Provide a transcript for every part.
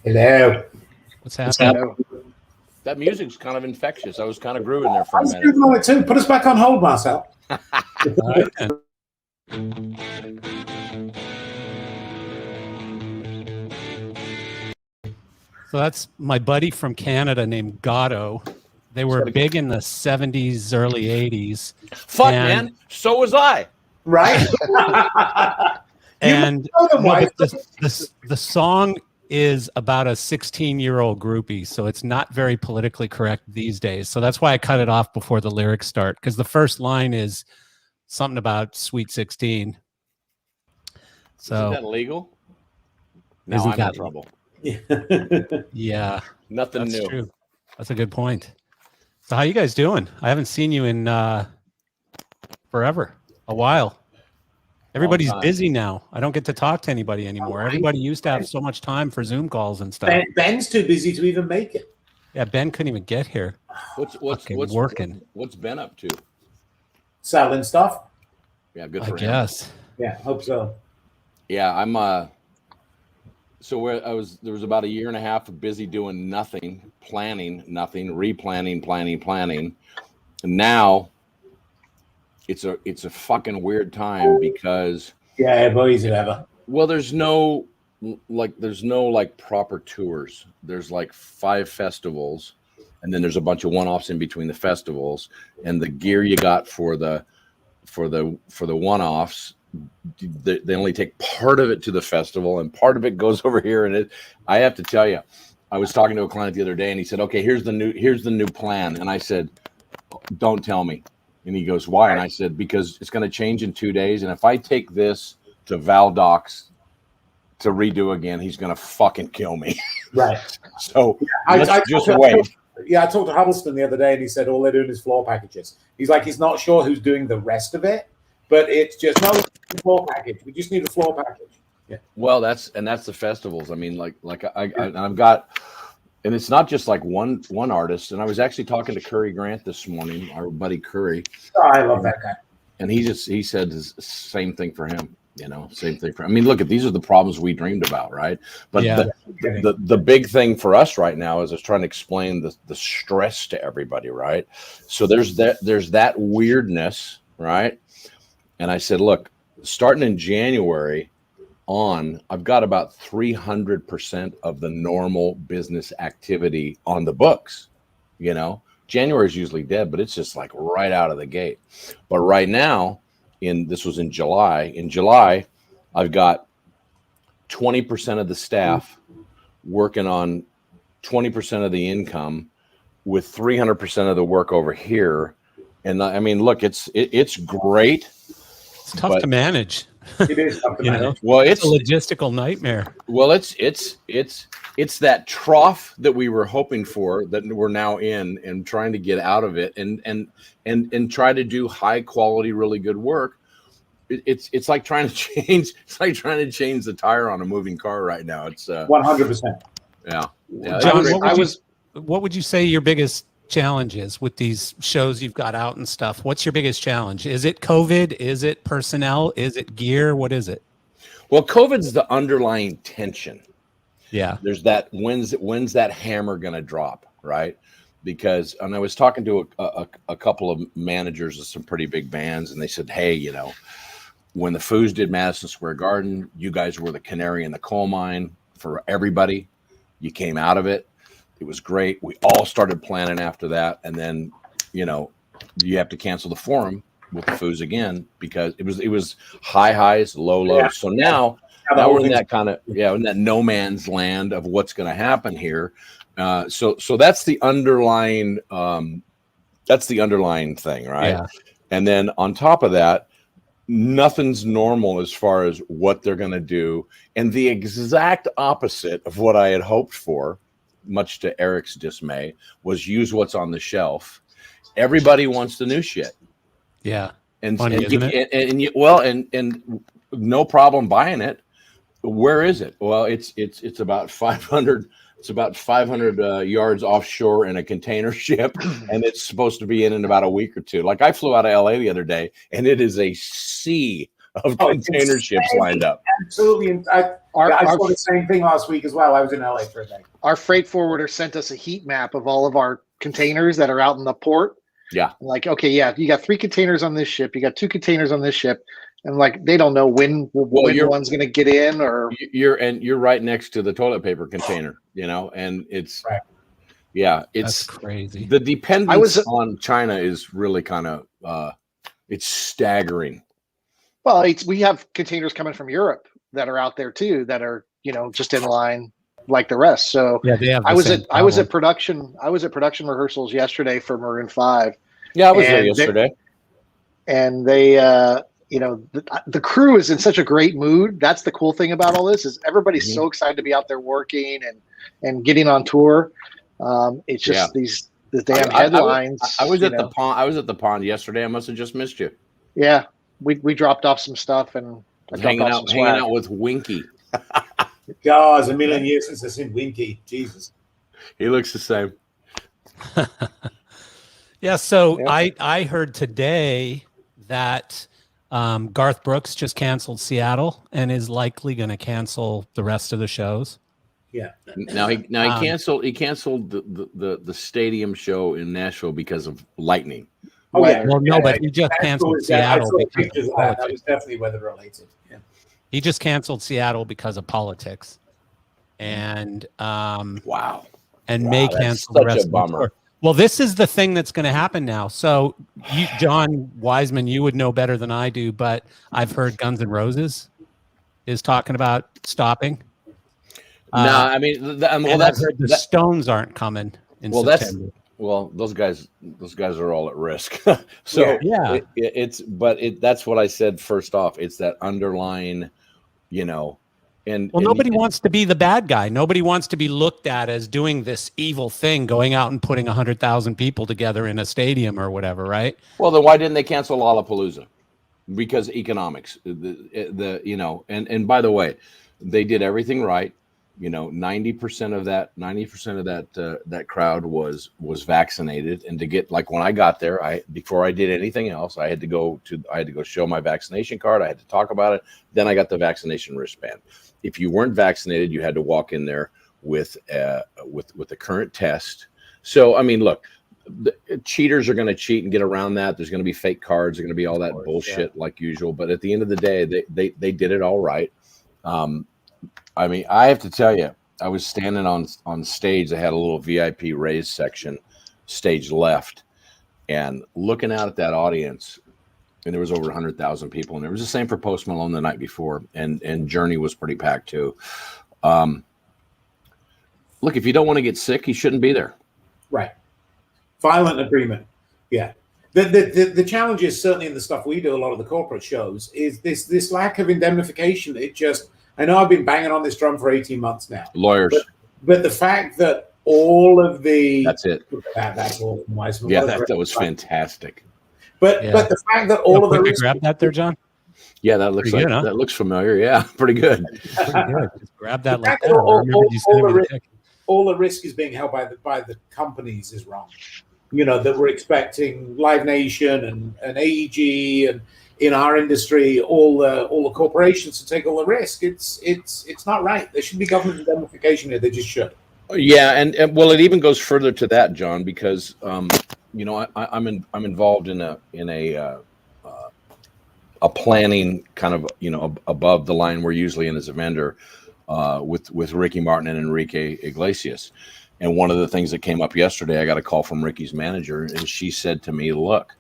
Hello. What's happening? That music's kind of infectious. I was kind of grooving there for a minute. I was grooving on it too. Put us back on hold, Marcel. So that's my buddy from Canada named Gatto. They were big in the 70s, early 80s. Fuck, man. So was I. Right? And the song is about a 16-year-old groupie, so it's not very politically correct these days. So that's why I cut it off before the lyrics start, because the first line is something about Sweet 16. So isn't that illegal? Now I'm in trouble. Yeah. Nothing that's new. True. That's a good point. So how you guys doing? I haven't seen you in forever, a while. Everybody's busy now. I don't get to talk to anybody anymore. Everybody used to have so much time for Zoom calls and stuff. Ben's too busy to even make it. Yeah, Ben couldn't even get here. What's working? What's Ben up to? Selling stuff. Yeah, good for him. I guess. Yeah, hope so. Yeah, I'm so there was about a year and a half of busy doing nothing, planning nothing, replanning, planning. And now it's a fucking weird time because boys ever. Well, there's no proper tours. There's like 5 festivals, and then there's a bunch of one-offs in between the festivals, and the gear you got for the one-offs, they only take part of it to the festival and part of it goes over here. And I have to tell you, I was talking to a client the other day and he said, okay, here's the new plan. And I said, don't tell me. And he goes, why? And I said, because it's going to change in 2 days. And if I take this to Valdocs to redo again, he's going to fucking kill me. Right. So let's just wait. I talked to Huddleston the other day and he said all they're doing is floor packages. He's like, he's not sure who's doing the rest of it, but it's just no floor package. We just need a floor package. Yeah. Well, that's the festivals. I mean, I've got, and it's not just like one artist. And I was actually talking to Curry Grant this morning, our buddy Curry. Oh, I love that guy. And he said the same thing for him. Same thing for. I mean, look, these are the problems we dreamed about, right? But the big thing for us right now is trying to explain the stress to everybody, right? So there's that weirdness, right? And I said, look, starting in January on, I've got about 300% of the normal business activity on the books. January is usually dead, but it's just like right out of the gate. But right now, this was in July. In July, I've got 20% of the staff working on 20% of the income, with 300% of the work over here. And I mean, look, it's great. It's tough to manage. It is tough to manage. Well, it's a logistical nightmare. Well, it's that trough that we were hoping for that we're now in, and trying to get out of it and try to do high quality, really good work. It's like trying to change. It's like trying to change the tire on a moving car right now. It's 100%. Yeah. John, what would you say your biggest challenge is with these shows you've got out and stuff? What's your biggest challenge? Is it COVID? Is it personnel? Is it gear? What is it? Well, COVID's the underlying tension. Yeah. There's that, when's that hammer going to drop, right? Because, and I was talking to a couple of managers of some pretty big bands, and they said, hey, when the Foos did Madison Square Garden, you guys were the canary in the coal mine for everybody. You came out of it. It was great. We all started planning after that. And then, you have to cancel the forum with the Foos again, because it was high highs, low lows. Yeah. So now we're in that kind of, in that no man's land of what's going to happen here. So that's the underlying, thing, right? Yeah. And then on top of that, nothing's normal as far as what they're going to do, and the exact opposite of what I had hoped for, much to Eric's dismay, was use what's on the shelf. Everybody wants the new shit. Yeah. And Funny, isn't it? And no problem buying it. Where is it? Well, it's about 500. It's about 500 yards offshore in a container ship, and it's supposed to be in about a week or two. Like, I flew out of LA the other day, and it is a sea of container ships lined up. Absolutely. I saw the same thing last week as well. I was in LA for a day. Our freight forwarder sent us a heat map of all of our containers that are out in the port. Yeah. Like, okay, yeah, you got 3 containers on this ship. You got 2 containers on this ship. And like, they don't know when one's going to get in, or you're right next to the toilet paper container, and it's right. Yeah, that's crazy. The dependence on China is really kind of it's staggering. Well, we have containers coming from Europe that are out there too, that are just in line like the rest. So yeah, they have. I was at production rehearsals yesterday for Maroon 5. Yeah, I was there yesterday, and they the crew is in such a great mood. That's the cool thing about all this, is everybody's so excited to be out there working and getting on tour. It's just the damn headlines. I was at the pond. I was at the pond yesterday. I must have just missed you. Yeah, we dropped off some stuff and hanging out with Winky. God, it's a million years since I've seen Winky. Jesus, he looks the same. Yeah. So I heard today that Garth Brooks just canceled Seattle and is likely going to cancel the rest of the shows. Yeah. Now he canceled the stadium show in Nashville because of lightning. Oh yeah. Well, no, but he just canceled Seattle. That was definitely weather related. Yeah. He just canceled Seattle because of politics, and wow, and may cancel the rest of the tour. Well, this is the thing that's going to happen now. So, John Wiseman, you would know better than I do, but I've heard Guns N' Roses is talking about stopping. No, I mean, I've heard the Stones aren't coming in September. Those guys are all at risk. So yeah, that's what I said first off. It's that underlying, nobody wants to be the bad guy. Nobody wants to be looked at as doing this evil thing, going out and putting 100,000 people together in a stadium or whatever, right? Well, then why didn't they cancel Lollapalooza? Because economics. And by the way, they did everything right. 90% of that crowd was vaccinated, and to get, like, when I got there, before I did anything else, I had to go show my vaccination card. I had to talk about it. Then I got the vaccination wristband. If you weren't vaccinated, you had to walk in there with a current test. So, I mean, look, the cheaters are going to cheat and get around that. There's going to be fake cards. There's going to be all that bullshit like usual. But at the end of the day, they did it all right. I mean, I have to tell you, I was standing on stage. They had a little VIP raised section, stage left, and looking out at that audience, and there was over 100,000 people, and it was the same for Post Malone the night before, and Journey was pretty packed too. Look, if you don't want to get sick, you shouldn't be there. Right. Violent agreement. Yeah. The challenge is, certainly in the stuff we do, a lot of the corporate shows, is this lack of indemnification. I know I've been banging on this drum for 18 months now. Lawyers. But the fact that all of the... That's it. That's all. Yeah, that was fantastic. But the fact that all of the... You grab that there, John? Yeah, that looks good, huh? That looks familiar. Yeah, pretty good. Pretty good. Just grab that like that. All the risk is being held by the companies is wrong. That we're expecting Live Nation and AEG and in our industry, all the corporations to take all the risk. It's not right. There should be government indemnification here. They just should. Yeah, and well, it even goes further to that, John, because I'm involved in a planning kind of above the line we're usually in as a vendor with Ricky Martin and Enrique Iglesias. And one of the things that came up yesterday, I got a call from Ricky's manager, and she said to me, "Look,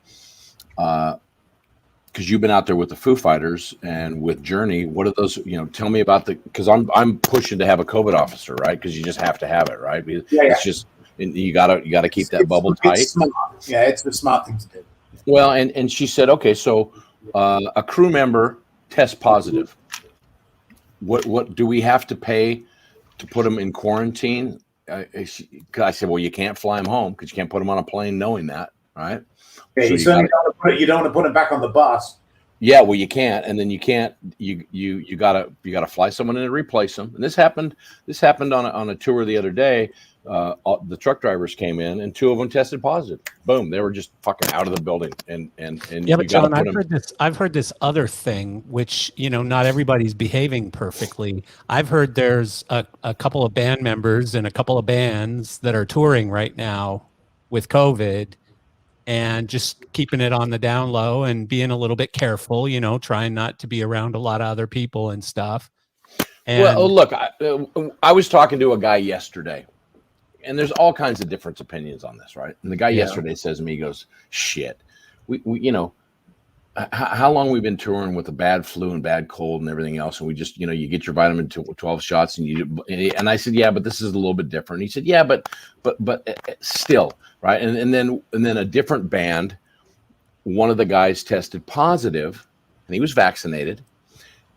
because you've been out there with the Foo Fighters and with Journey, what are those? Tell me about because I'm pushing to have a COVID officer, right? Because you just have to have it, right? It's just you gotta keep that bubble tight. Smart. Yeah, it's the smart thing to do. Well, and she said, okay, so a crew member tests positive. What do we have to pay to put them in quarantine? I said, well, you can't fly them home because you can't put them on a plane knowing that, right? Yeah, So you don't want to put them back on the bus. Yeah, well, you can't, and then you can't. You gotta fly someone in to replace them. And this happened on a tour the other day. The truck drivers came in, and 2 of them tested positive. Boom, they were just fucking out of the building. And yeah, but John, I've heard this other thing, which not everybody's behaving perfectly. I've heard there's a couple of band members and a couple of bands that are touring right now with COVID. And just keeping it on the down low and being a little bit careful, trying not to be around a lot of other people and stuff. And well, look, I was talking to a guy yesterday, and there's all kinds of different opinions on this, right? And the guy yesterday says to me, he goes, shit, we how long we've been touring with a bad flu and bad cold and everything else, and we just, you get your vitamin 12 shots, and I said, yeah, but this is a little bit different. And he said, yeah, but still, right? And then a different band, one of the guys tested positive, and he was vaccinated,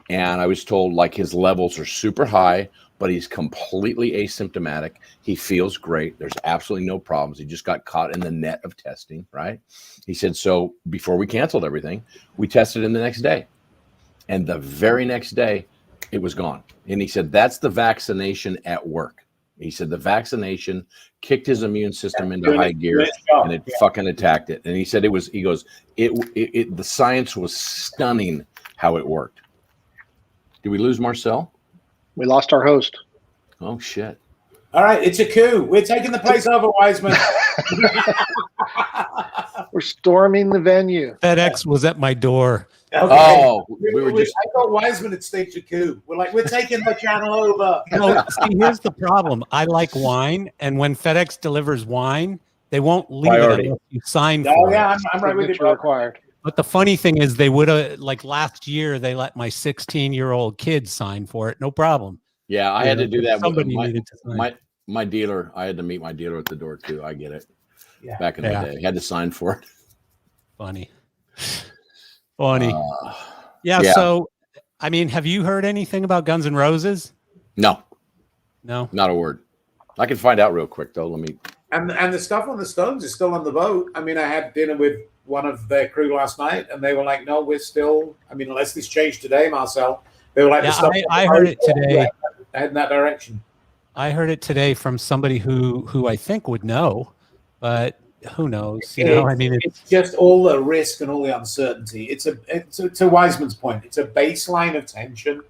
and I was told like his levels are super high, but he's completely asymptomatic. He feels great. There's absolutely no problems. He just got caught in the net of testing, right? He said, so before we canceled everything, we tested him the next day. And the very next day, it was gone. And he said, that's the vaccination at work. He said the vaccination kicked his immune system into high gear, and it fucking attacked it. And he said the science was stunning how it worked. Did we lose Marcel? We lost our host. Oh, shit. All right, it's a coup. We're taking the place over, Wiseman. We're storming the venue. FedEx was at my door. Okay. Oh, I thought Wiseman had staged a coup. We're taking the channel over. No, see, here's the problem. I like wine, and when FedEx delivers wine, they won't leave it unless you sign for it. Yeah, I'm right with you. Required. But the funny thing is, they would have, like last year, they let my 16-year-old kid sign for it. No problem. Yeah, I had to do that. Somebody needed to sign. My dealer, I had to meet my dealer at the door too. I get it. Yeah. Back in the day, I had to sign for it. Funny. Yeah. So, I mean, have you heard anything about Guns N' Roses? No, not a word. I can find out real quick though. Let me. And the stuff on the Stones is still on the boat. I mean, I had dinner with one of their crew last night, and they were like, "No, we're still." I mean, unless this changed today, Marcel, they were like, yeah, I heard it today. In that direction. I heard it today from somebody who I think would know, but who knows? I mean, it's just all the risk and all the uncertainty. It's to Wiseman's point. It's a baseline of tension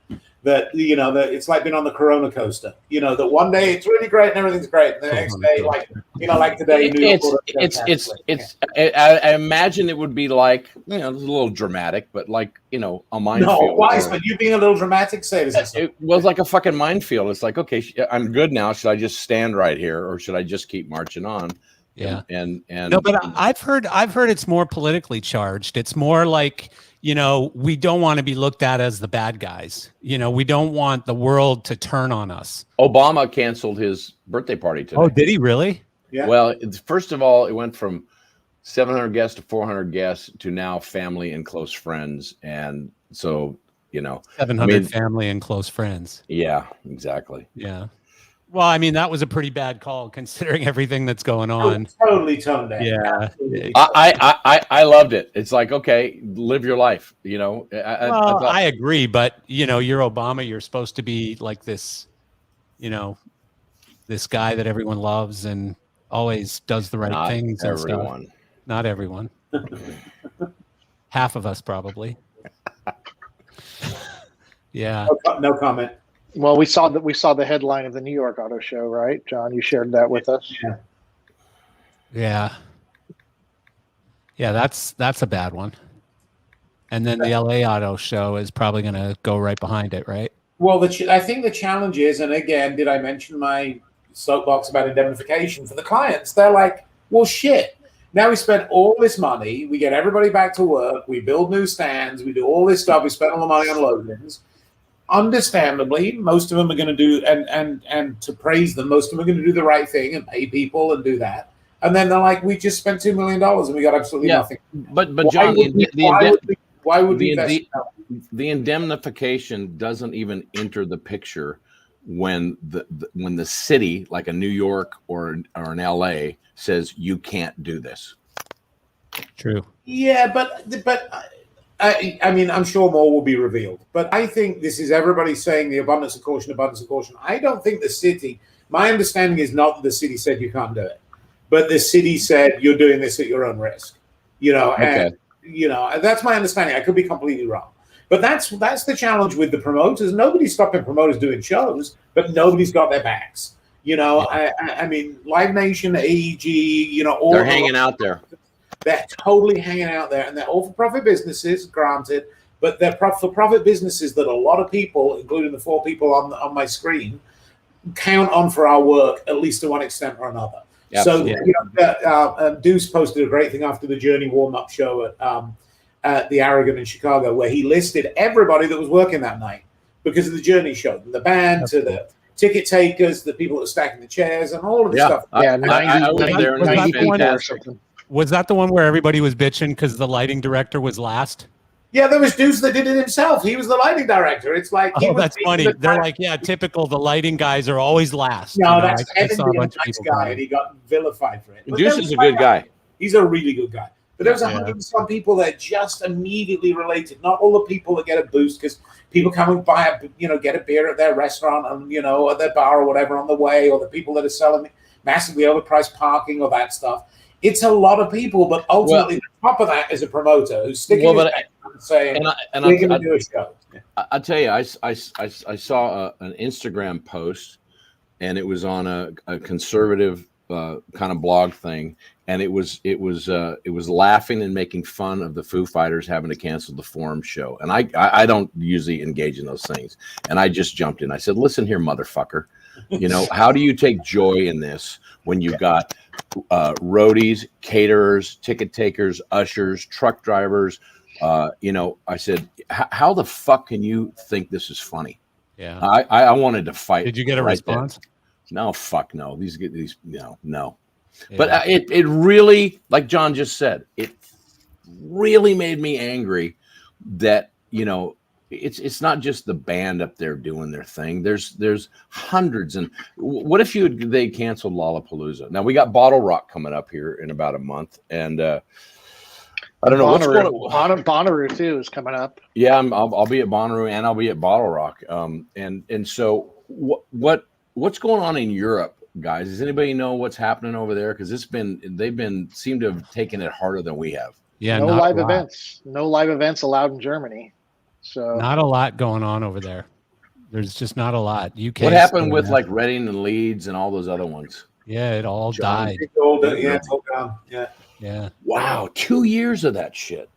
that that it's like being on the Corona coaster. That one day it's really great and everything's great, and the next day, like today, I imagine it would be like it's a little dramatic, but like a minefield. No, Wiseman, you being a little dramatic, say this. It was like a fucking minefield. It's like, okay, I'm good now. Should I just stand right here, or should I just keep marching on? Yeah. And no, but I've heard it's more politically charged. It's more like, we don't want to be looked at as the bad guys. We don't want the world to turn on us. Obama canceled his birthday party today. Oh, did he really? Yeah. Well, first of all, it went from 700 guests to 400 guests to now family and close friends. And so, 700 family and close friends. Yeah, exactly. Yeah. Well, I mean, that was a pretty bad call considering everything that's going on. Totally toned down. Yeah. I loved it. It's like, okay, live your life. I agree, but you're Obama. You're supposed to be like this, this guy that everyone loves and always does the right things. Everyone. Not everyone. Half of us probably. Yeah. No comment. Well, we saw the headline of the New York Auto Show, right, John? You shared that with us. Yeah. That's a bad one. And then the LA Auto Show is probably going to go right behind it, right? Well, I think the challenge is, and again, did I mention my soapbox about indemnification for the clients? They're like, well, shit. Now we spent all this money. We get everybody back to work. We build new stands. We do all this stuff. We spend all the money on load-ins. Understandably, most of them are going to do, and to praise them, most of them are going to do the right thing and pay people and do that. And then they're like, we just spent $2 million and we got absolutely nothing. But John, Why would we invest? The indemnification doesn't even enter the picture when the city, like a New York or an LA, says you can't do this. True. Yeah, but I mean, I'm sure more will be revealed. But I think this is everybody saying the abundance of caution, abundance of caution. I don't think the city. My understanding is not that the city said you can't do it, but the city said you're doing this at your own risk. Okay. And that's my understanding. I could be completely wrong. But that's the challenge with the promoters. Nobody's stopping promoters doing shows, but nobody's got their backs. I mean, Live Nation, AEG, all they're hanging out there. They're totally hanging out there, and they're all for-profit businesses, granted, but they're for-profit businesses that a lot of people, including the 4 people on my screen, count on for our work, at least to one extent or another. Absolutely. So, Deuce posted a great thing after the Journey warm-up show at the Aragon in Chicago, where he listed everybody that was working that night because of the Journey show, from the band to the ticket takers, the people that were stacking the chairs, and all of the stuff. I was there. Was that the one where everybody was bitching because the lighting director was last? Yeah, there was Deuce that did it himself. He was the lighting director. It's like, that's funny. They're like, yeah, typical. The lighting guys are always last. No, that's Evan being a nice guy, and he got vilified for it. But Deuce is a good guy. He's a really good guy. But there's 100 and some people that just immediately related. Not all the people that get a boost, because people come and buy get a beer at their restaurant and at their bar or whatever on the way, or the people that are selling massively overpriced parking or that stuff. It's a lot of people, but ultimately, the top of that is a promoter who's sticking his neck and saying, "We're going to do a show." I tell you, I saw an Instagram post, and it was on a conservative kind of blog thing, and it was laughing and making fun of the Foo Fighters having to cancel the Forum show. And I don't usually engage in those things, and I just jumped in. I said, "Listen here, motherfucker. How do you take joy in this when you've got roadies, caterers, ticket takers, ushers, truck drivers?" I said, "How the fuck can you think this is funny?" Yeah, I wanted to fight. Did you get a response? No, fuck no. These no. Yeah. But it really, like John just said, it really made me angry that it's not just the band up there doing their thing. There's hundreds. And what if they canceled Lollapalooza? Now we got Bottle Rock coming up here in about a month, and I don't know what's going on. Bonnaroo too is coming up. Yeah, I'll be at Bonnaroo and I'll be at Bottle Rock. And so what's going on in Europe, guys? Does anybody know what's happening over there? Because they've seem to have taken it harder than we have. Yeah, no live events allowed in Germany. So not a lot going on over there. There's just not a lot. UK. What happened with like Reading and Leeds and all those other ones? Yeah, it all died. It's all gone. Yeah. Yeah. Wow, 2 years of that shit.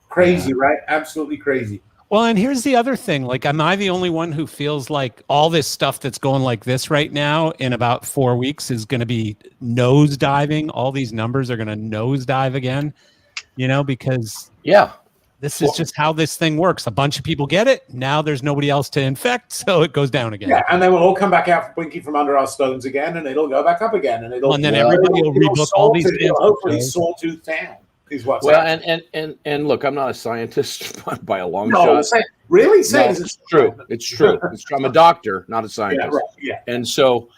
Crazy, right? Absolutely crazy. Well, and here's the other thing. Like, am I the only one who feels like all this stuff that's going like this right now in about 4 weeks is going to be nosediving? All these numbers are going to nosedive again, because this is just how this thing works. A bunch of people get it. Now there's nobody else to infect, so it goes down again. Yeah, and then we'll all come back out blinking from under our stones again, and it'll go back up again, and and then everybody will rebook all these. Hopefully, sawtooth town is what's happening. And look, I'm not a scientist by a long shot. It's true. It's true. I'm a doctor, not a scientist. Yeah, right. Yeah. And so,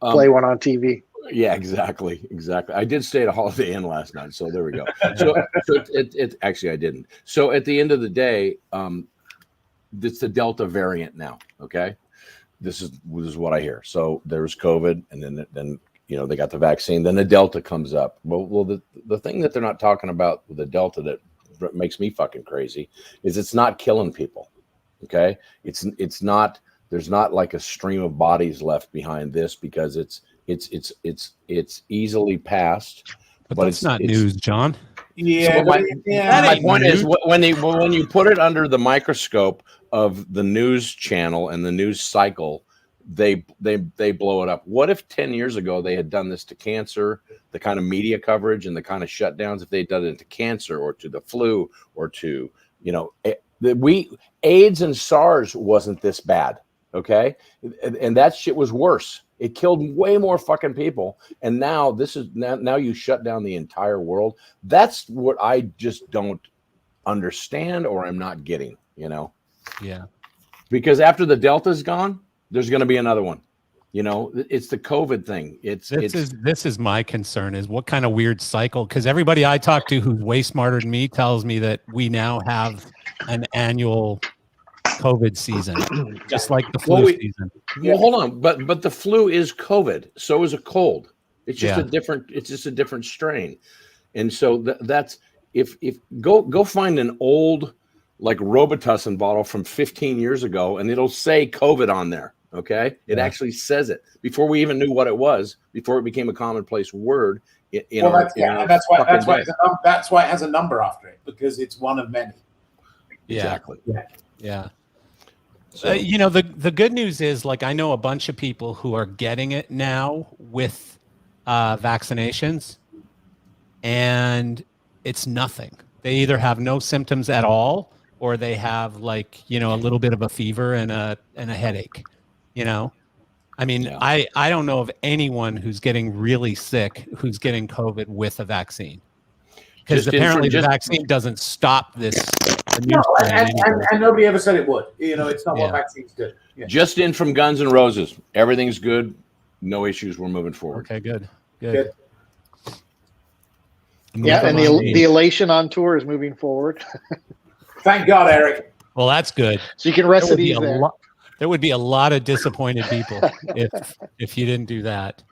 play one on TV. Yeah, exactly. I did stay at a Holiday Inn last night, so there we go. So it actually I didn't. So at the end of the day, it's the Delta variant now. Okay, this is what I hear. So there's COVID, and then they got the vaccine. Then the Delta comes up. Well, the thing that they're not talking about with the Delta that makes me fucking crazy is it's not killing people. Okay, it's not. There's not like a stream of bodies left behind this because it's easily passed, but it's not news, John. Yeah, so my point is when you put it under the microscope of the news channel and the news cycle, they blow it up. What if 10 years ago they had done this to cancer, the kind of media coverage and the kind of shutdowns? If they'd done it to cancer or to the flu or to AIDS and SARS wasn't this bad, okay, and that shit was worse. It killed way more fucking people, and now now you shut down the entire world. That's what I just don't understand or I'm not getting, Yeah. because after the Delta's gone, there's going to be another one. It's the COVID thing. This is my concern, is what kind of weird cycle, because everybody I talk to who's way smarter than me tells me that we now have an annual COVID season, just like the flu season. Well, hold on, but the flu is COVID, so is a cold. It's just a different strain, and so that's if go find an old like Robitussin bottle from 15 years ago, and it'll say COVID on there. Okay, it actually says it before we even knew what it was, before it became a commonplace word. That's why it has a number after it, because it's one of many. Exactly. Yeah. So, the good news is, like, I know a bunch of people who are getting it now with vaccinations, and it's nothing. They either have no symptoms at all, or they have like, a little bit of a fever and a headache. I mean, I don't know of anyone who's getting really sick who's getting COVID with a vaccine, because apparently the vaccine doesn't stop this. And nobody ever said it would. It's not what vaccines do. Yeah. Just in from Guns N' Roses. Everything's good. No issues. We're moving forward. Okay, good. Yeah, and the elation on tour is moving forward. Thank God, Eric. Well, that's good. So you can rest at ease there. There would be a lot of disappointed people if you didn't do that.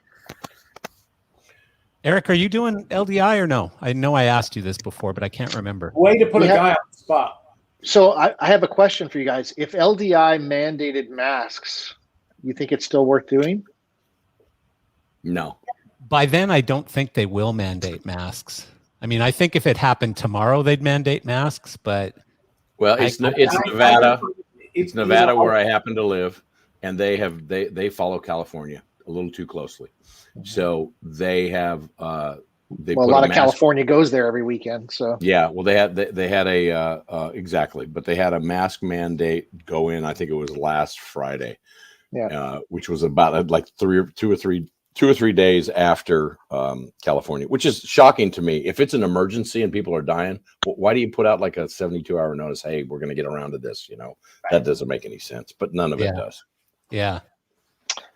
Eric, are you doing LDI or no? I know I asked you this before, but I can't remember. Way to put a guy on the spot. So I have a question for you guys. If LDI mandated masks, you think it's still worth doing? No. By then, I don't think they will mandate masks. I mean, I think if it happened tomorrow, they'd mandate masks, but... Well, it's Nevada. It's Nevada where I happen to live, and they follow California a little too closely. So they have a lot of California goes there every weekend. So yeah, well they had a exactly, but they had a mask mandate go in. I think it was last Friday, which was about like 2 or 3 days after California, which is shocking to me. If it's an emergency and people are dying, why do you put out like a 72-hour notice? Hey, we're going to get around to this. That doesn't make any sense, but none of it does. Yeah.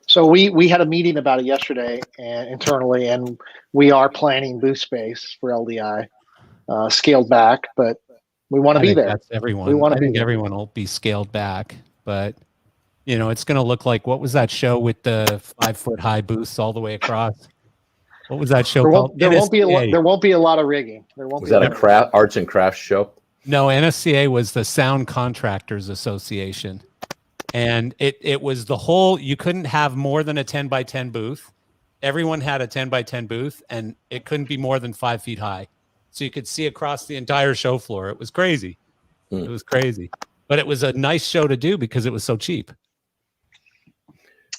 So we had a meeting about it yesterday internally, and we are planning booth space for LDI, scaled back, but we want to be there. That's everyone. I think everyone will be scaled back, but it's going to look like, what was that show with the 5-foot high booths all the way across? What was that show called? There won't be a lot of rigging. Was that a arts and crafts show? No, NSCA was the Sound Contractors Association. And it was the whole, you couldn't have more than a 10 by 10 booth. Everyone had a 10 by 10 booth, and it couldn't be more than 5 feet high. So you could see across the entire show floor. It was crazy. It was crazy. But it was a nice show to do because it was so cheap.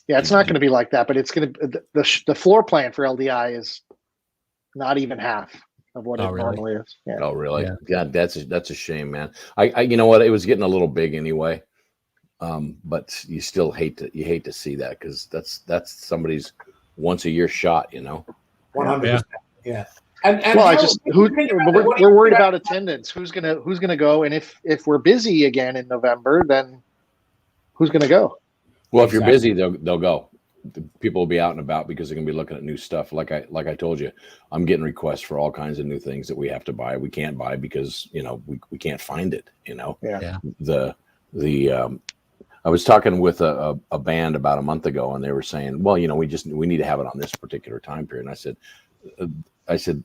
Yeah, it's not going to be like that, but it's going to the floor plan for LDI is not even half of what it normally is. Yeah. Oh, really? Yeah. God, that's a shame, man. I you know what? It was getting a little big anyway. But you still hate to see that, because that's somebody's once a year shot, 100%. Yeah. And we're worried about attendance. Who's gonna go? And if we're busy again in November, then who's gonna go? Well, if you're busy, they'll go. The people will be out and about because they're gonna be looking at new stuff. Like I told you, I'm getting requests for all kinds of new things that we have to buy. We can't buy because we can't find it. I was talking with a band about a month ago, and they were saying, well, we need to have it on this particular time period. And I said,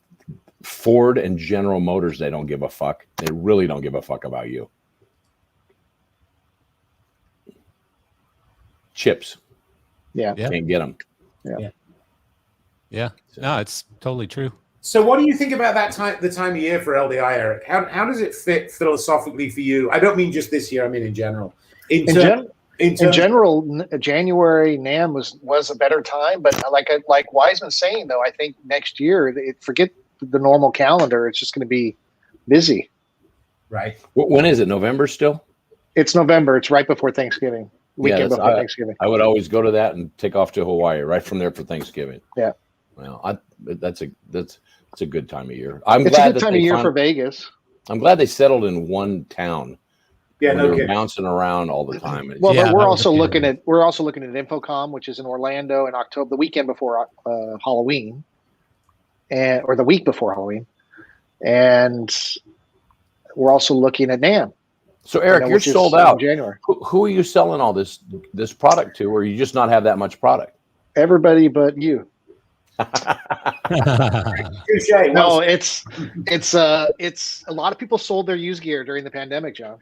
Ford and General Motors, they don't give a fuck. They really don't give a fuck about you. Chips. Yeah. Can't get them. Yeah. No, it's totally true. So what do you think about the time of year for LDI, Eric? How does it fit philosophically for you? I don't mean just this year, I mean in general. In general, January NAMM was a better time, but like Wiseman's saying, though, I think next year, forget the normal calendar. It's just going to be busy. Right. When is it? November still? It's November. It's right before Thanksgiving. Weekend before Thanksgiving. I would always go to that and take off to Hawaii right from there for Thanksgiving. Yeah. Well, that's a good time of year. It's a good time of year for Vegas. I'm glad they settled in one town. Yeah, They no were kidding. bouncing around all the time. Well, Yeah, but we're that was also a looking good at Infocom, which is in Orlando in October, the weekend before Halloween, or the week before Halloween, and we're also looking at NAMM. So Eric, you're which is sold in out. January. Who are you selling all this product to, or you just not have that much product? Everybody but you. Touche. No, it's a lot of people sold their used gear during the pandemic, John.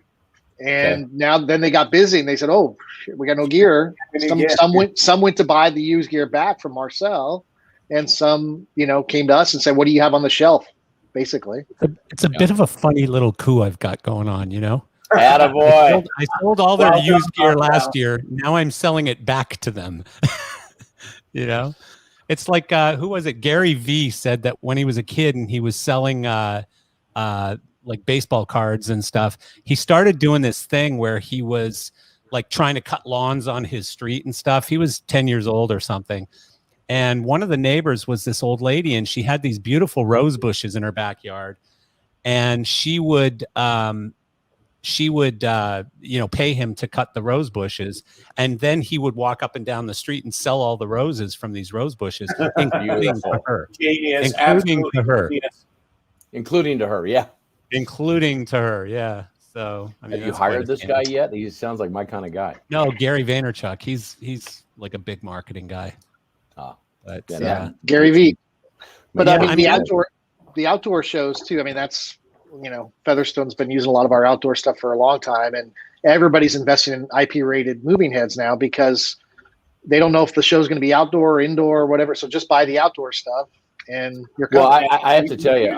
And now then they got busy and they said, "Oh, shit, we got no gear." Some went to buy the used gear back from Marcel, and some came to us and said, "What do you have on the shelf?" Basically, it's a bit of a funny little coup I've got going on, Attaboy. I sold all their Well done, used gear Marcel. last year. Now I'm selling it back to them. It's like who was it? Gary V said that when he was a kid and he was selling like baseball cards and stuff, he started doing this thing where he was like trying to cut lawns on his street and stuff. He was 10 years old or something. And one of the neighbors was this old lady, and she had these beautiful rose bushes in her backyard. And she would pay him to cut the rose bushes, and then he would walk up and down the street and sell all the roses from these rose bushes, including to her. Genius. Including to her. Genius. Including to her, yeah. Including to her, yeah. So I mean, Have you hired this guy yet? He sounds like my kind of guy. No, Gary Vaynerchuk. He's like a big marketing guy. But Gary V. But yeah, I mean, the outdoor shows too. I mean, that's Featherstone's been using a lot of our outdoor stuff for a long time, and everybody's investing in IP rated moving heads now because they don't know if the show's going to be outdoor or indoor or whatever. So just buy the outdoor stuff, and you're covered. Well, I have to tell you,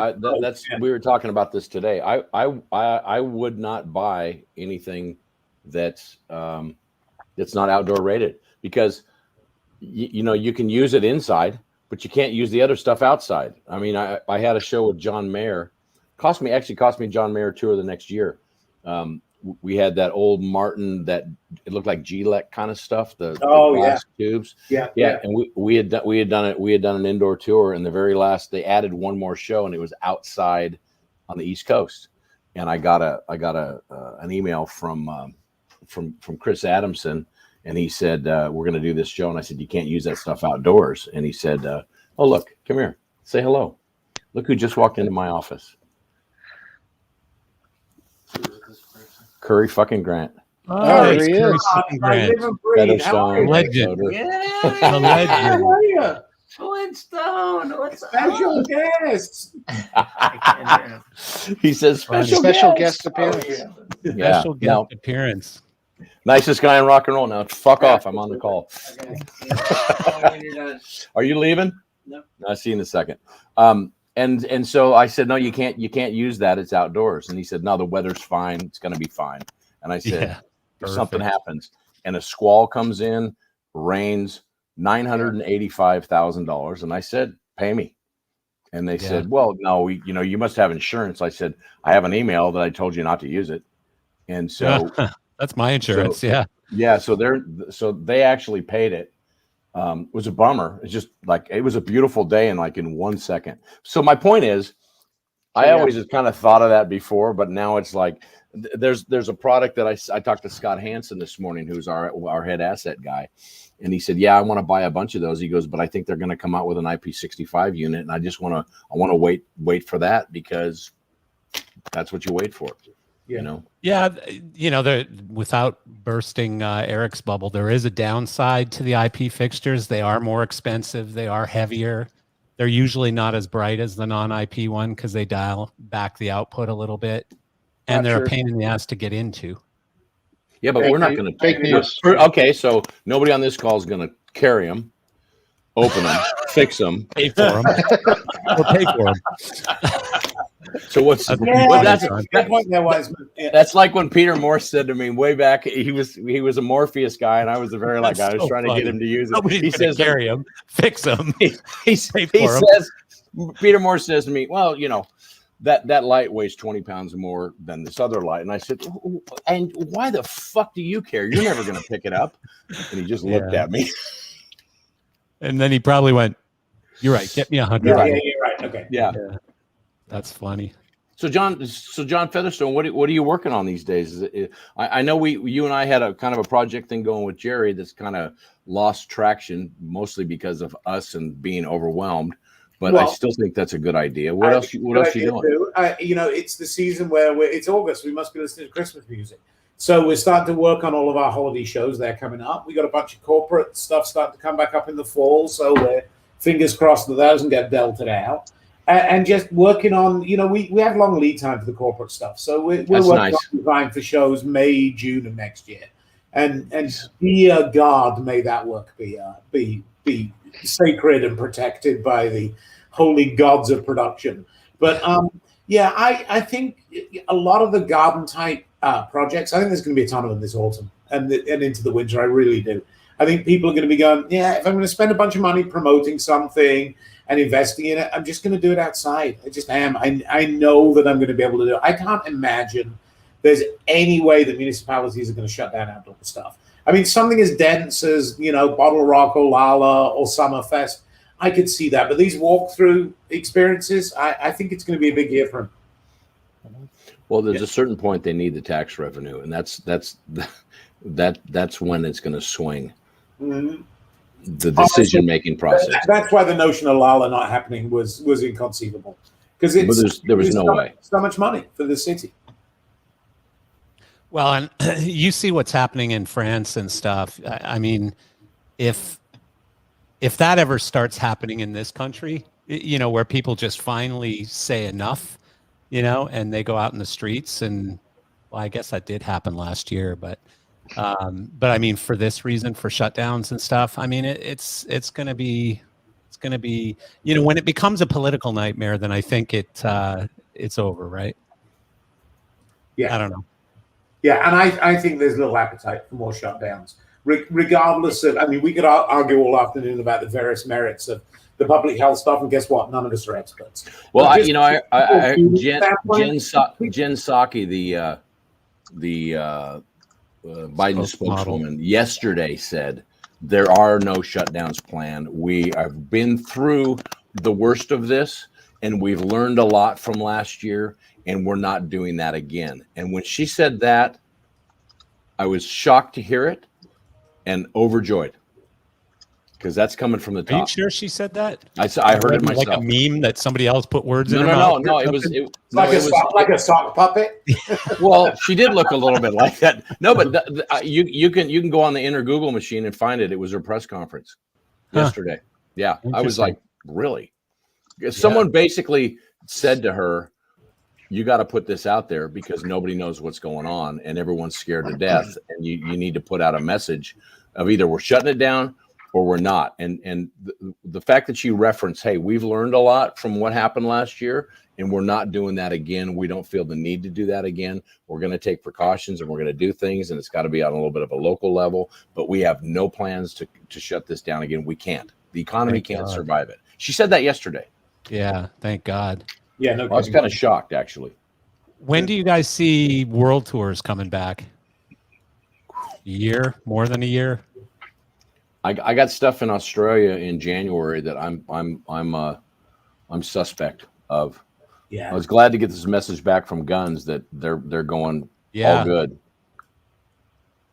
we were talking about this today. I would not buy anything that's not outdoor rated because you can use it inside, but you can't use the other stuff outside. I mean, I had a show with John Mayer. Cost me John Mayer tour the next year. We had that old Martin that it looked like Gillette kind of stuff. The glass tubes. Yeah. And we had done it. We had done an indoor tour, and the very last they added one more show, and it was outside on the East Coast. And I got an email from Chris Adamson, and he said we're going to do this show, and I said you can't use that stuff outdoors. And he said, oh look, come here, say hello. Look who just walked into my office. Curry fucking Grant. Oh, there he is. Featherstone. Legend. Yeah, legend. Flintstone. What's special guests? He says special guest appearance. Special guest appearance. Nicest guy in rock and roll. Now fuck off. I'm on the call. Are you leaving? No. I'll see you in a second. And so I said, no, you can't use that. It's outdoors. And he said, no, the weather's fine. It's going to be fine. And I said, if something happens and a squall comes in, rains, $985,000. And I said, pay me. And they said, well, no, you must have insurance. I said, I have an email that I told you not to use it. And so that's my insurance. Yeah. So they actually paid it. It was a bummer. It's just like, it was a beautiful day and like in 1 second. So my point is, I always just kind of thought of that before, but now it's like, there's a product that I talked to Scott Hansen this morning, who's our head asset guy. And he said, yeah, I want to buy a bunch of those. He goes, but I think they're going to come out with an IP65 unit. And I just want to wait for that because that's what you wait for. Without bursting Eric's bubble, there is a downside to the IP fixtures. They are more expensive. They are heavier. They're usually not as bright as the non-IP one because they dial back the output a little bit, and they're a pain in the ass to get into. Yeah, but we're not going to fake news. Okay, so nobody on this call is going to carry them, open them, fix them, pay for them, or pay for them. So that's like when Peter Morse said to me way back. He was a Morpheus guy, and I was the very guy. I was trying to get him to use it. He says, "Carry him, fix them." He says, Peter Morse says to me, "Well, that light weighs 20 pounds more than this other light." And I said, "And why the fuck do you care? You're never going to pick it up." And he just looked at me. And then he probably went, "You're right. Get me 100." Yeah, you're right. Okay. Yeah. That's funny. So John Featherstone, what are you working on these days? I know you and I had a kind of a project thing going with Jerry that's kind of lost traction, mostly because of us and being overwhelmed. But I still think that's a good idea. What else are you doing? It's the season where it's August. We must be listening to Christmas music. So we're starting to work on all of our holiday shows. They're coming up. We got a bunch of corporate stuff starting to come back up in the fall. So we're fingers crossed that doesn't get delted out. And just working on, we have long lead time for the corporate stuff. So we're working on design for shows May, June of next year. And dear God, may that work be sacred and protected by the holy gods of production. But I think a lot of the garden type projects, I think there's going to be a ton of them this autumn and into the winter. I really do. I think people are going to be going, if I'm going to spend a bunch of money promoting something and investing in it, I'm just going to do it outside. I just am. I know that I'm going to be able to do it. I can't imagine there's any way that municipalities are going to shut down outdoor stuff. I mean, something as dense as, Bottle Rock or Lala or Summerfest, I could see that. But these walkthrough experiences, I think it's going to be a big year for them. Well, there's a certain point they need the tax revenue, and that's when it's going to swing. Mm-hmm. The decision-making process. That's why the notion of Lala not happening was inconceivable, because there was no way. So much money for the city. Well, and you see what's happening in France and stuff. I mean, if that ever starts happening in this country, where people just finally say enough, and they go out in the streets, and well, I guess that did happen last year, but I mean, for this reason, for shutdowns and stuff, I mean, it's going to be, when it becomes a political nightmare, then I think it's over, right? Yeah. I don't know. Yeah, and I think there's little appetite for more shutdowns, regardless of. I mean, we could argue all afternoon about the various merits of the public health stuff, and guess what? None of us are experts. Well, Jen Psaki, the Biden spokeswoman, yesterday said there are no shutdowns planned. We have been through the worst of this, and we've learned a lot from last year, and we're not doing that again. And when she said that, I was shocked to hear it and overjoyed, because that's coming from the top. Are you sure she said that? I heard it myself. Like a meme that somebody else put words in her mouth? No. It was like a sock puppet. Well, she did look a little bit like that. No, but you can go on the inner Google machine and find it. It was her press conference yesterday. Yeah, I was like, really? Someone basically said to her, you got to put this out there because nobody knows what's going on and everyone's scared to death. And you need to put out a message of either we're shutting it down or we're not. And the fact that you reference, hey, we've learned a lot from what happened last year and we're not doing that again. We don't feel the need to do that again. We're going to take precautions and we're going to do things, and it's got to be on a little bit of a local level, but we have no plans to shut this down again. We can't. The economy can't survive it. She said that yesterday. Yeah, thank God. Yeah, no. I was kind of shocked, actually. When do you guys see world tours coming back? A year? More than a year? I got stuff in Australia in January that I'm suspect of. Yeah. I was glad to get this message back from Guns that they're going all good.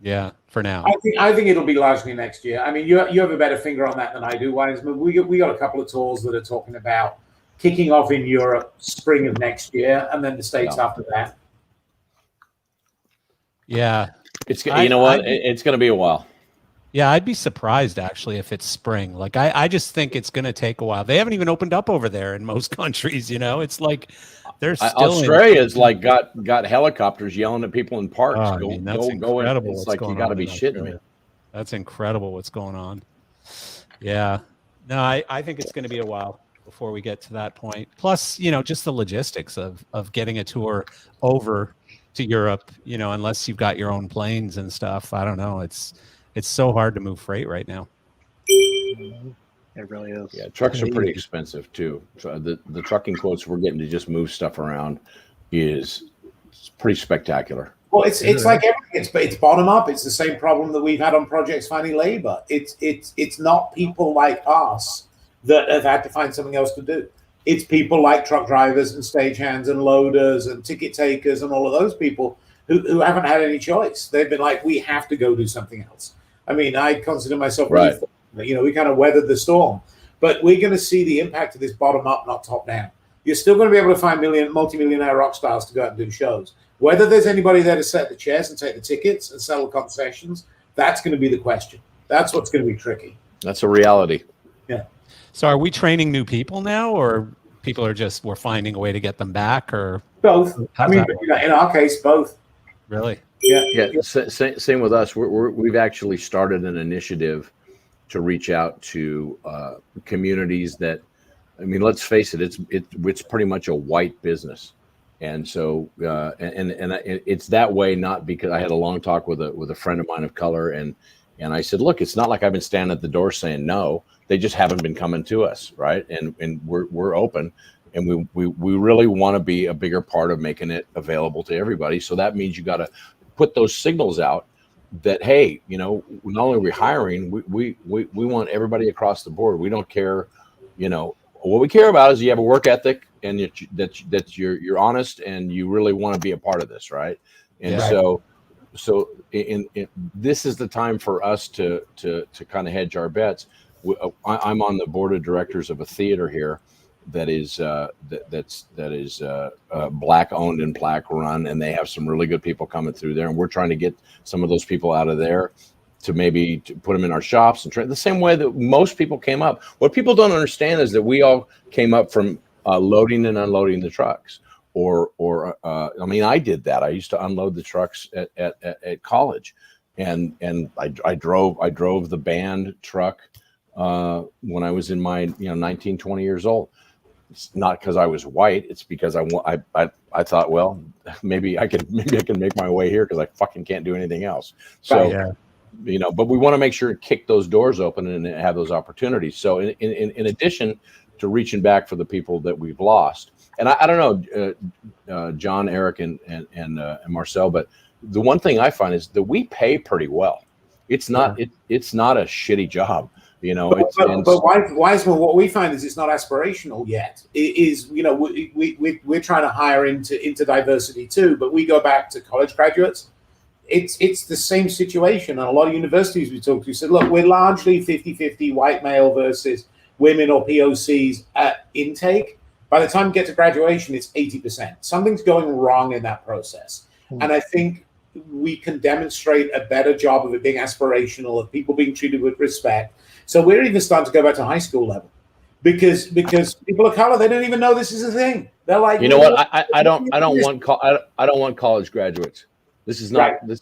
Yeah, for now. I think it'll be largely next year. I mean, you have a better finger on that than I do, Wiseman. We got a couple of tours that are talking about kicking off in Europe spring of next year, and then the States after that. Yeah, it's it's going to be a while. Yeah, I'd be surprised actually if it's spring. Like I just think it's going to take a while. They haven't even opened up over there in most countries. It's like they're still. Australia's like got helicopters yelling at people in parks. That's incredible. It's like you got to be shitting me. That's incredible what's going on. Yeah, no, I think it's going to be a while before we get to that point. Plus, just the logistics of getting a tour over to Europe. Unless you've got your own planes and stuff. I don't know. It's so hard to move freight right now. It really is. Yeah, trucks are pretty expensive too. The trucking quotes we're getting to just move stuff around is pretty spectacular. Well, it's like everything. It's bottom up. It's the same problem that we've had on projects finding labor. It's not people like us that have had to find something else to do. It's people like truck drivers and stagehands and loaders and ticket takers and all of those people who haven't had any choice. They've been like, we have to go do something else. I mean, I consider myself really fortunate. You know, we kind of weathered the storm, but we're going to see the impact of this bottom up, not top down. You're still going to be able to find multi-millionaire rock stars to go out and do shows. Whether there's anybody there to set the chairs and take the tickets and settle concessions, that's going to be the question. That's what's going to be tricky. That's a reality. Yeah. So are we training new people now, or people are just, we're finding a way to get them back, or both? I mean, in our case, both. Really? Yeah. Same with us. We've actually started an initiative to reach out to communities that, I mean, let's face it, it's pretty much a white business, and so and it's that way not because I had a long talk with a friend of mine of color, and I said, look, it's not like I've been standing at the door saying no. They just haven't been coming to us, right? And we're open, and we really want to be a bigger part of making it available to everybody. So that means you got to put those signals out that, hey, you know, not only are we hiring, we want everybody across the board. We don't care, you know, what we care about is you have a work ethic and that you're honest and you really want to be a part of this, right? And so this is the time for us to kind of hedge our bets. I'm on the board of directors of a theater here that is black owned and black run, and they have some really good people coming through there, and we're trying to get some of those people out of there to maybe to put them in our shops and train the same way that most people came up. What people don't understand is that we all came up from loading and unloading the trucks, or I mean, I did that. I used to unload the trucks at college, and I drove the band truck when I was in my 19, 20 years old. It's not because I was white. It's because I thought, well, maybe I can make my way here because I fucking can't do anything else. So, but we want to make sure to kick those doors open and have those opportunities. So in addition to reaching back for the people that we've lost, and I don't know, John, Eric, and Marcel, but the one thing I find is that we pay pretty well. It's not it's not a shitty job. But Wiseman, what we find is it's not aspirational yet. It is, we're trying to hire into diversity too, but we go back to college graduates. It's the same situation. And a lot of universities we talk to said, look, we're largely 50-50 white male versus women or POCs at intake. By the time you get to graduation, it's 80%. Something's going wrong in that process. And I think we can demonstrate a better job of it being aspirational, of people being treated with respect. So we're even starting to go back to high school level because people of color, they don't even know this is a thing. They're like, you know what? I don't want college graduates. This is not right. This.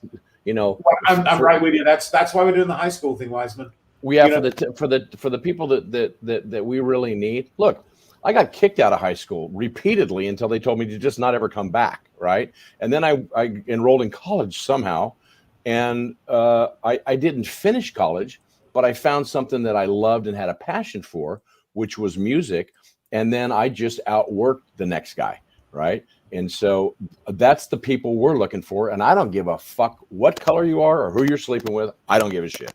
I'm right with you. That's why we're doing the high school thing, Wiseman. We have for the people that we really need. Look, I got kicked out of high school repeatedly until they told me to just not ever come back. Right, and then I enrolled in college somehow, and I didn't finish college. But I found something that I loved and had a passion for, which was music. And then I just outworked the next guy, right? And so that's the people we're looking for. And I don't give a fuck what color you are or who you're sleeping with. I don't give a shit.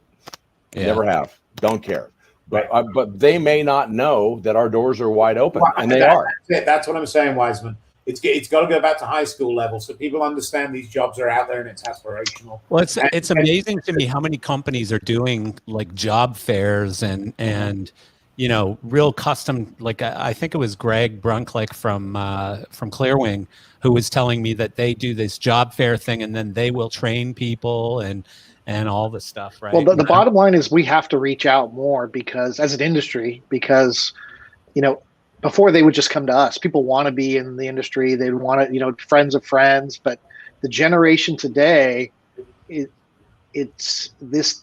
Never have. Don't care. But but they may not know that our doors are wide open, and they are. That's what I'm saying, Wiseman. It's got to go back to high school level so people understand these jobs are out there and it's aspirational. Well, it's amazing to me how many companies are doing like job fairs and real custom. Like I think it was Greg Brunklick from Clearwing who was telling me that they do this job fair thing and then they will train people and all this stuff, right? Well, the bottom line is we have to reach out more because as an industry, before they would just come to us. People want to be in the industry. They want to, friends of friends. But the generation today, this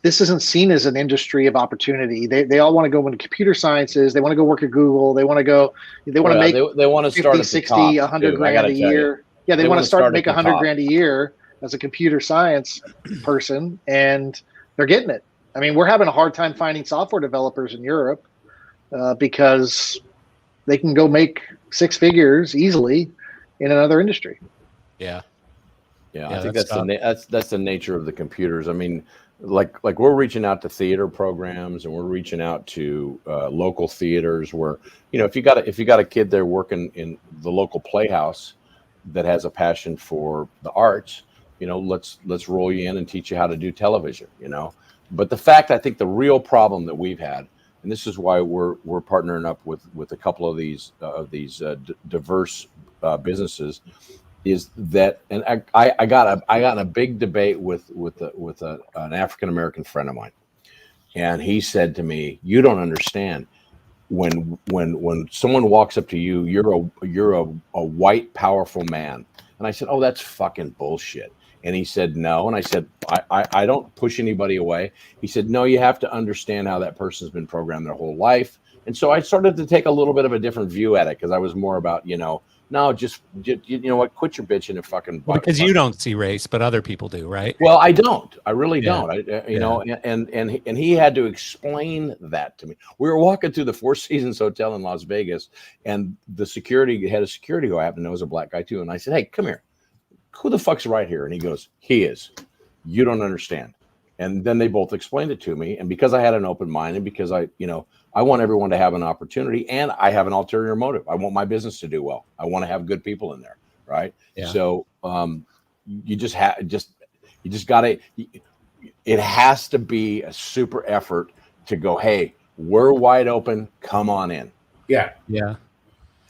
isn't seen as an industry of opportunity. They all want to go into computer sciences. They want to go work at Google. They want to go. They want to make. They want to 50, start at 60, the top, 100 grand a year. Yeah, they want to start to make 100 grand a year as a computer science person, and they're getting it. I mean, we're having a hard time finding software developers in Europe because they can go make six figures easily in another industry. Yeah. Yeah, Yeah, I think that's that's the nature of the computers. I mean, like we're reaching out to theater programs, and we're reaching out to local theaters where, if you got a kid there working in the local playhouse that has a passion for the arts, let's roll you in and teach you how to do television. But the fact, I think the real problem that we've had, and this is why we're partnering up with a couple of these diverse businesses, is that, and I got in a big debate with an African American friend of mine, and he said to me, "You don't understand. When someone walks up to you, you're a white powerful man." And I said, "Oh, that's fucking bullshit." And he said, "No." And I said, I don't push anybody away. He said, "No, you have to understand how that person's been programmed their whole life." And so I started to take a little bit of a different view at it, because I was more about, no, just you know what, quit your bitching and fucking. Well, because you don't see race, but other people do, right? Well, I don't. I really Yeah. don't. And he had to explain that to me. We were walking through the Four Seasons Hotel in Las Vegas, and the head of security, who I happen to know is a black guy too. And I said, "Hey, come here. Who the fuck's right here?" And he goes, "He is. You don't understand." And then they both explained it to me. And because I had an open mind, and because I want everyone to have an opportunity, and I have an ulterior motive. I want my business to do well. I want to have good people in there, right? Yeah. So you just got to. It has to be a super effort to go, "Hey, we're wide open. Come on in." Yeah. Yeah.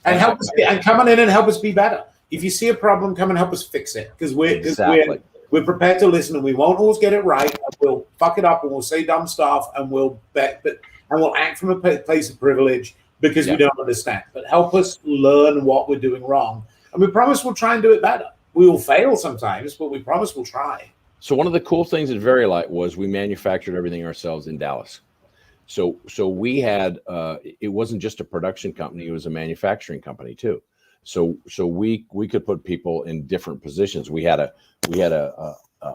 And help us, and come on in and help us be better. If you see a problem, come and help us fix it, because we're prepared to listen, and we won't always get it right. And we'll fuck it up, and we'll say dumb stuff, and we'll act from a place of privilege because we don't understand. But help us learn what we're doing wrong, and we promise we'll try and do it better. We will fail sometimes, but we promise we'll try. So one of the cool things at Verylight was we manufactured everything ourselves in Dallas. So we had it wasn't just a production company; it was a manufacturing company too. So we could put people in different positions. We had a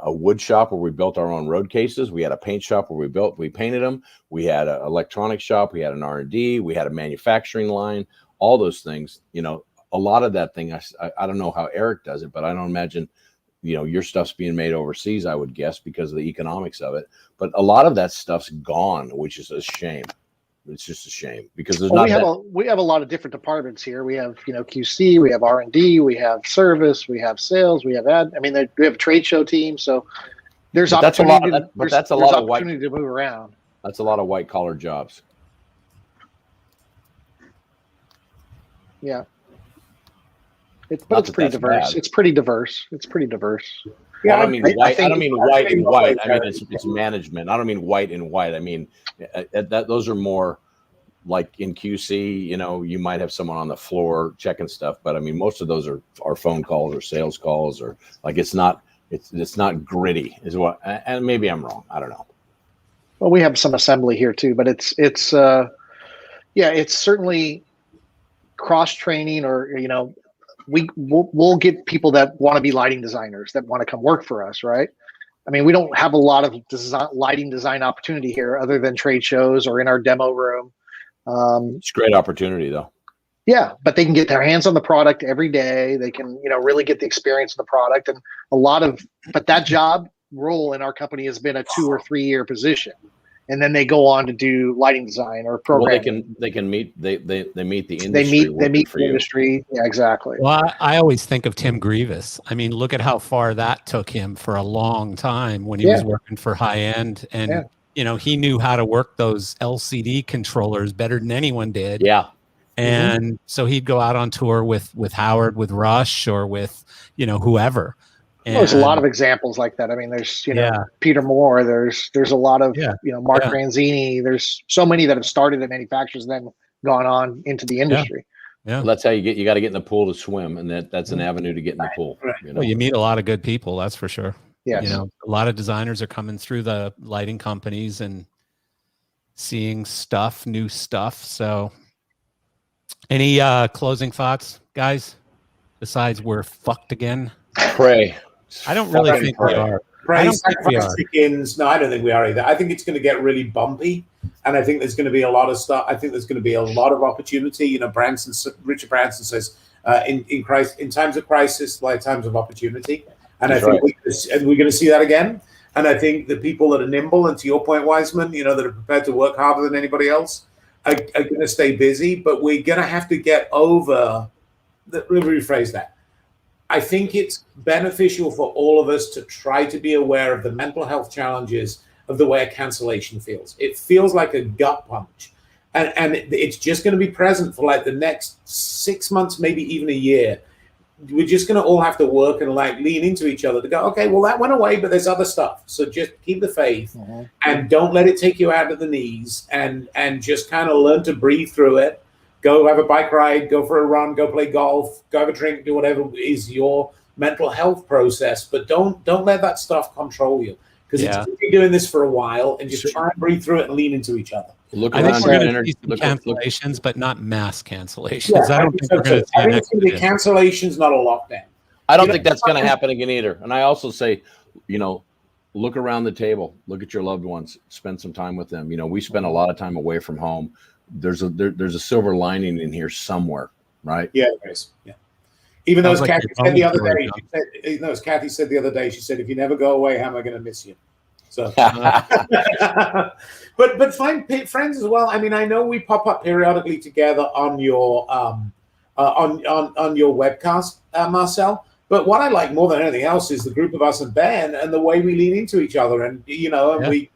wood shop where we built our own road cases. We had a paint shop where we painted them. We had an electronic shop. We had an R&D. We had a manufacturing line. All those things. A lot of that thing. I don't know how Eric does it, but I don't imagine. Your stuff's being made overseas, I would guess, because of the economics of it. But a lot of that stuff's gone, which is a shame. It's just a shame, because there's we have a lot of different departments here. We have QC, we have R&D, we have service, we have sales, we have ad. I mean, we have a trade show team, so there's opportunity. That's a lot of opportunity to move around. That's a lot of white collar jobs. Yeah, it's pretty diverse. Bad. It's pretty diverse. Yeah, I don't mean white. I don't mean white and white. I mean it's management. I don't mean white and white. I mean those are more like in QC. You might have someone on the floor checking stuff, but I mean most of those are phone calls or sales calls, or like it's not gritty, is what. And maybe I'm wrong. I don't know. Well, we have some assembly here too, but it's certainly cross training, or we'll get people that want to be lighting designers that want to come work for us, right? I mean, we don't have a lot of lighting design opportunity here other than trade shows or in our demo room. It's a great opportunity, though. Yeah, but they can get their hands on the product every day. They can, really get the experience of the product, and but that job role in our company has been a 2 or 3 year position. And then they go on to do lighting design or programming. Well, they can meet they meet the industry. They meet the industry. Yeah, exactly. Well, I always think of Tim Grievous. I mean, look at how far that took him for a long time when he was working for High End, and he knew how to work those LCD controllers better than anyone did. Yeah. And so he'd go out on tour with Howard, with Rush, or with whoever. Well, there's a lot of examples like that. I mean, there's Peter Moore. There's a lot of Mark Ranzini. There's so many that have started at manufacturers and then gone on into the industry. Yeah, well, that's how you got to get in the pool to swim, and that's an avenue to get in the pool. Well, you meet a lot of good people, that's for sure. Yes. A lot of designers are coming through the lighting companies and seeing new stuff. So, any closing thoughts, guys? Besides, we're fucked again. Pray. I don't really think we are. I don't think we are. Chickens. No, I don't think we are either. I think it's going to get really bumpy, and I think there's going to be a lot of stuff. I think there's going to be a lot of opportunity. Richard Branson says, in times of crisis, like times of opportunity. And That's I think right. we're going to see that again. And I think the people that are nimble, and to your point, Wiseman, that are prepared to work harder than anybody else, are going to stay busy. But we're going to have to get over. Let me rephrase that. I think it's beneficial for all of us to try to be aware of the mental health challenges of the way a cancellation feels. It feels like a gut punch, and it's just going to be present for like the next 6 months, maybe even a year. We're just going to all have to work and like lean into each other to go, okay, well, that went away, but there's other stuff. So just keep the faith and don't let it take you out of the knees, and just kind of learn to breathe through it. Go have a bike ride, go for a run, go play golf, go have a drink, do whatever is your mental health process. But don't let that stuff control you, because it's going to be doing this for a while, and just try and breathe through it and lean into each other. Look I think around we're going to see some cancellations, but not mass cancellations. I don't think we're going to see I think it's going to be cancellations, not a lockdown. I don't think that's going to happen again either. And I also say, look around the table, look at your loved ones, spend some time with them. We spend a lot of time away from home. There's a silver lining in here somewhere, right? Yeah, there is. Yeah. Even though, as Kathy said the other day, she said, if you never go away, how am I going to miss you? So, but find friends as well. I mean, I know we pop up periodically together on your on your webcast, Marcel. But what I like more than anything else is the group of us and Ben, and the way we lean into each other, and we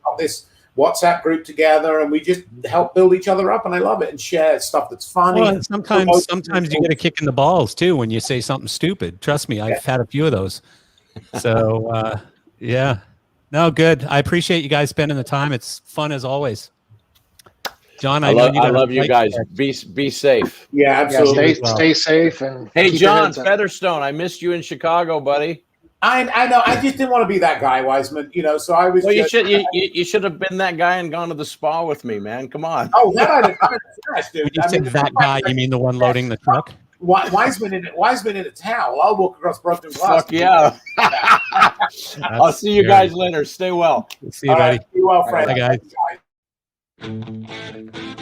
got this WhatsApp group together, and we just help build each other up, and I love it, and share stuff that's funny. Well, sometimes you get a kick in the balls too when you say something stupid. Trust me, I've had a few of those. So yeah. No, good. I appreciate you guys spending the time. It's fun as always. John, I love you guys. Be safe. Yeah, absolutely. Yeah, stay safe. And hey, John Featherstone, I missed you in Chicago, buddy. I know. I just didn't want to be that guy, Wiseman. So I was. Well, you should have been that guy and gone to the spa with me, man. Come on. Oh, that I'd have dude. When you say that guy, you mean the one loading the truck? Wiseman in a towel. I'll walk across broken glass. Fuck yeah. I'll see you guys later. Stay well. See you, buddy. Be well, friend. Bye, guys.